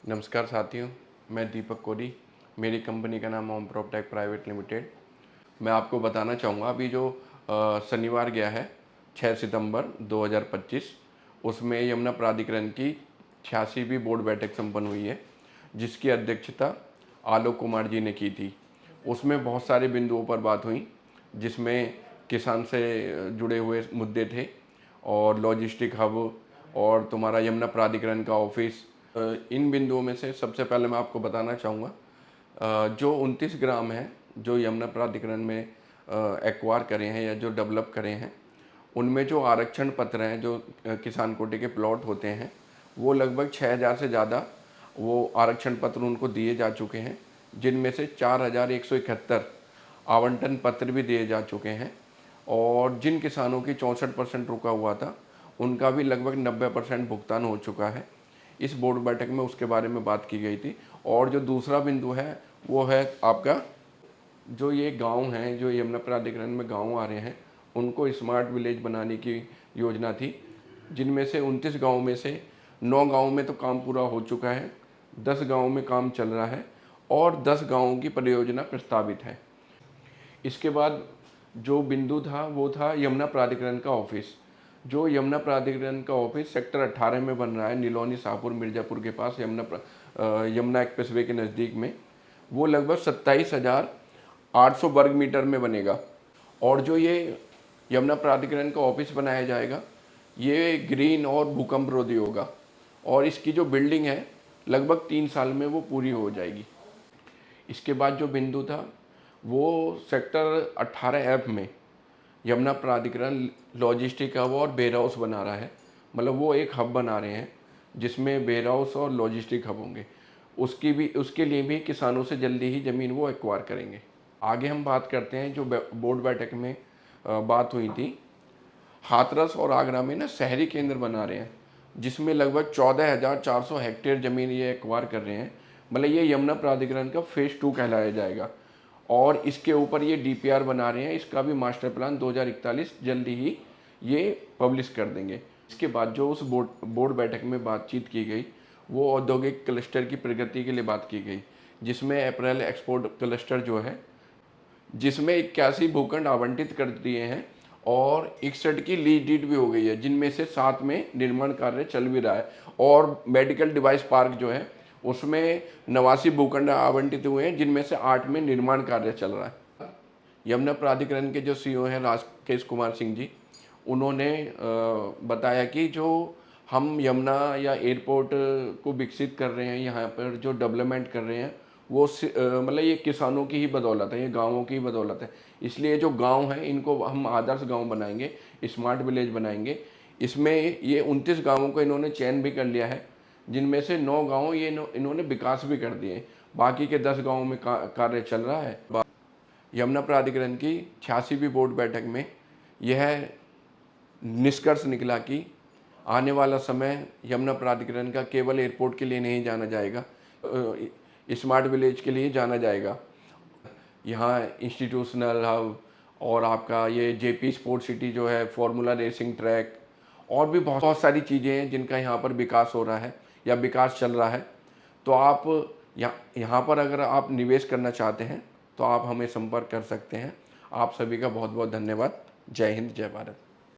नमस्कार साथियों, मैं दीपक कोरी। मेरी कंपनी का नाम ओम प्रोपटेक प्राइवेट लिमिटेड। मैं आपको बताना चाहूँगा अभी जो शनिवार गया है 6 सितंबर 2025, उसमें यमुना प्राधिकरण की 86वीं बोर्ड बैठक संपन्न हुई है, जिसकी अध्यक्षता आलोक कुमार जी ने की थी। उसमें बहुत सारे बिंदुओं पर बात हुई, जिसमें किसान से जुड़े हुए मुद्दे थे और लॉजिस्टिक हब और तुम्हारा यमुना प्राधिकरण का ऑफिस। इन बिंदुओं में से सबसे पहले मैं आपको बताना चाहूँगा, जो 29 ग्राम हैं जो यमुना प्राधिकरण में एक्वायर करे हैं या जो डेवलप करे हैं, उनमें जो आरक्षण पत्र हैं, जो किसान कोटे के प्लॉट होते हैं, वो लगभग 6000 से ज़्यादा वो आरक्षण पत्र उनको दिए जा चुके हैं, जिनमें से 4171 आवंटन पत्र भी दिए जा चुके हैं। और जिन किसानों की 64% रुका हुआ था, उनका भी लगभग 90% भुगतान हो चुका है। इस बोर्ड बैठक में उसके बारे में बात की गई थी। और जो दूसरा बिंदु है, वो है आपका जो ये गांव हैं, जो यमुना प्राधिकरण में गांव आ रहे हैं, उनको स्मार्ट विलेज बनाने की योजना थी, जिनमें से 29 गाँव में से 9 गाँव में तो काम पूरा हो चुका है, 10 गाँव में काम चल रहा है और 10 गाँवों की परियोजना प्रस्तावित है। इसके बाद जो बिंदु था वो था यमुना प्राधिकरण का ऑफिस। जो यमुना प्राधिकरण का ऑफिस सेक्टर 18 में बन रहा है, नीलौनी शाहपुर मिर्ज़ापुर के पास, यमुना एक्सप्रेसवे के नज़दीक में। वो लगभग 27,800 वर्ग मीटर में बनेगा। और जो ये यमुना प्राधिकरण का ऑफिस बनाया जाएगा, ये ग्रीन और भूकंप रोधी होगा और इसकी जो बिल्डिंग है लगभग 3 साल में वो पूरी हो जाएगी। इसके बाद जो बिंदु था वो सेक्टर 18F में यमुना प्राधिकरण लॉजिस्टिक हब और वेयर हाउस बना रहा है। मतलब वो एक हब बना रहे हैं जिसमें वेयर हाउस और लॉजिस्टिक हब होंगे। उसके लिए भी किसानों से जल्दी ही ज़मीन वो एक्वायर करेंगे। आगे हम बात करते हैं जो बोर्ड बैठक में बात हुई थी। हाथरस और आगरा में ना शहरी केंद्र बना रहे हैं, जिसमें लगभग 14,400 हेक्टेयर ज़मीन ये एक्वायर कर रहे हैं। मतलब ये यमुना प्राधिकरण का फेज़ 2 कहलाया जाएगा और इसके ऊपर ये डीपीआर बना रहे हैं। इसका भी मास्टर प्लान 2041 जल्दी ही ये पब्लिश कर देंगे। इसके बाद जो उस बोर्ड बैठक में बातचीत की गई, वो औद्योगिक क्लस्टर की प्रगति के लिए बात की गई, जिसमें अप्रैल एक्सपोर्ट क्लस्टर जो है, जिसमें 81 भूखंड आवंटित कर दिए हैं और 61 की लीज डीड भी हो गई है, जिनमें से 7 में निर्माण कार्य चल भी रहा है। और मेडिकल डिवाइस पार्क जो है, उसमें 89 भूखंड आवंटित हुए हैं, जिनमें से 8 में निर्माण कार्य चल रहा है। यमुना प्राधिकरण के जो सीईओ हैं राकेश कुमार सिंह जी, उन्होंने बताया कि जो हम यमुना या एयरपोर्ट को विकसित कर रहे हैं, यहाँ पर जो डेवलपमेंट कर रहे हैं, वो मतलब ये किसानों की ही बदौलत है, ये गाँवों की ही बदौलत है। इसलिए जो गाँव हैं, इनको हम आदर्श गाँव बनाएंगे, स्मार्ट विलेज बनाएंगे। इसमें ये 29 गाँवों को इन्होंने चयन भी कर लिया है, जिनमें से 9 गाँव ये इन्होंने विकास भी कर दिए। बाकी के 10 गाँवों में कार्य चल रहा है। यमुना प्राधिकरण की 86वीं बोर्ड बैठक में यह निष्कर्ष निकला कि आने वाला समय यमुना प्राधिकरण का केवल एयरपोर्ट के लिए नहीं जाना जाएगा, स्मार्ट विलेज के लिए जाना जाएगा। यहाँ इंस्टीट्यूशनल हब और आपका ये जेपी स्पोर्ट सिटी जो है, फार्मूला रेसिंग ट्रैक और भी बहुत सारी चीज़ें हैं जिनका यहाँ पर विकास हो रहा है या विकास चल रहा है। तो आप यहाँ पर अगर आप निवेश करना चाहते हैं तो आप हमें संपर्क कर सकते हैं। आप सभी का बहुत बहुत धन्यवाद। जय हिंद, जय भारत।